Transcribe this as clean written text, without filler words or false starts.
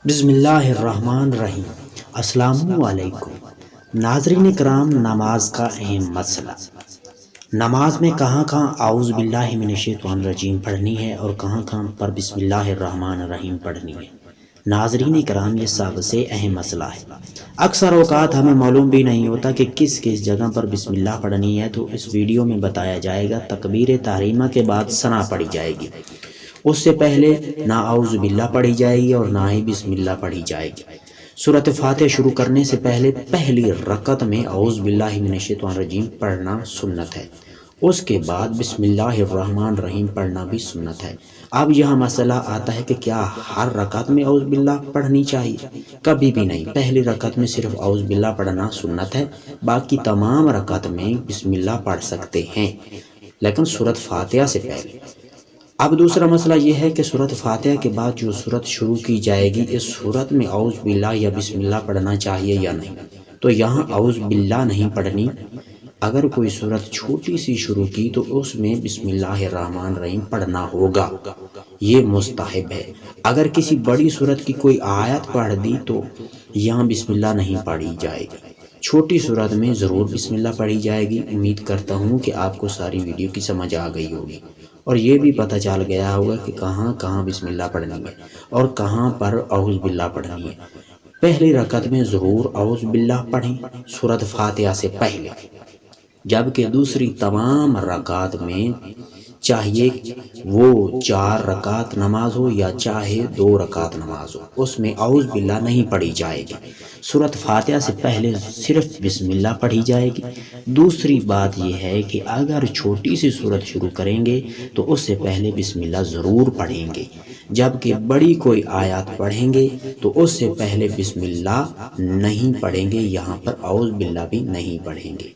بسم اللہ الرحمن الرحیم۔ السلام علیکم ناظرین کرام، نماز کا اہم مسئلہ۔ نماز میں کہاں کہاں اعوذ باللہ من الشیطان الرجیم پڑھنی ہے اور کہاں کہاں پر بسم اللہ الرحمن الرحیم پڑھنی ہے۔ ناظرین کرام، یہ سب سے اہم مسئلہ ہے۔ اکثر اوقات ہمیں معلوم بھی نہیں ہوتا کہ کس کس جگہ پر بسم اللہ پڑھنی ہے، تو اس ویڈیو میں بتایا جائے گا۔ تکبیر تحریمہ کے بعد ثنا پڑھی جائے گی، اس سے پہلے نہ اعوذ باللہ پڑھی جائے گی اور نہ ہی بسم اللہ پڑھی جائے گی۔ سورۃ فاتحہ شروع کرنے سے پہلے پہلی رکعت میں اعوذ باللہ من الشیطان الرجیم پڑھنا سنت ہے، اس کے بعد بسم اللہ الرحمن الرحیم پڑھنا بھی سنت ہے۔ اب یہاں مسئلہ آتا ہے کہ کیا ہر رکعت میں اعوذ باللہ پڑھنی چاہیے؟ کبھی بھی نہیں۔ پہلی رکعت میں صرف اعوذ باللہ پڑھنا سنت ہے، باقی تمام رکعت میں بسم اللہ پڑھ سکتے ہیں، لیکن سورۃ فاتحہ سے پہلے۔ اب دوسرا مسئلہ یہ ہے کہ سورۃ فاتحہ کے بعد جو سورت شروع کی جائے گی، اس سورت میں اعوذ باللہ یا بسم اللہ پڑھنا چاہیے یا نہیں؟ تو یہاں اعوذ باللہ نہیں پڑھنی۔ اگر کوئی سورت چھوٹی سی شروع کی تو اس میں بسم اللہ الرحمن الرحیم پڑھنا ہوگا، یہ مستحب ہے۔ اگر کسی بڑی سورت کی کوئی آیت پڑھ دی تو یہاں بسم اللہ نہیں پڑھی جائے گی۔ چھوٹی سورت میں ضرور بسم اللہ پڑھی جائے گی۔ امید کرتا ہوں کہ آپ کو ساری ویڈیو کی سمجھ آ گئی ہوگی اور یہ بھی پتہ چل گیا ہوگا کہ کہاں کہاں بسم اللہ پڑھنی ہے اور کہاں پر اعوذ باللہ پڑھنی ہے۔ پہلی رکعت میں ضرور اعوذ باللہ پڑھیں سورۃ فاتحہ سے پہلے، جبکہ دوسری تمام رکعات میں چاہیے وہ 4 رکعت نماز ہو یا چاہے 2 رکعت نماز ہو، اس میں اعوذ باللہ نہیں پڑھی جائے گی۔ سورۃ فاتحہ سے پہلے صرف بسم اللہ پڑھی جائے گی۔ دوسری بات یہ ہے کہ اگر چھوٹی سی سورت شروع کریں گے تو اس سے پہلے بسم اللہ ضرور پڑھیں گے، جبکہ بڑی کوئی آیات پڑھیں گے تو اس سے پہلے بسم اللہ نہیں پڑھیں گے، یہاں پر اعوذ باللہ بھی نہیں پڑھیں گے۔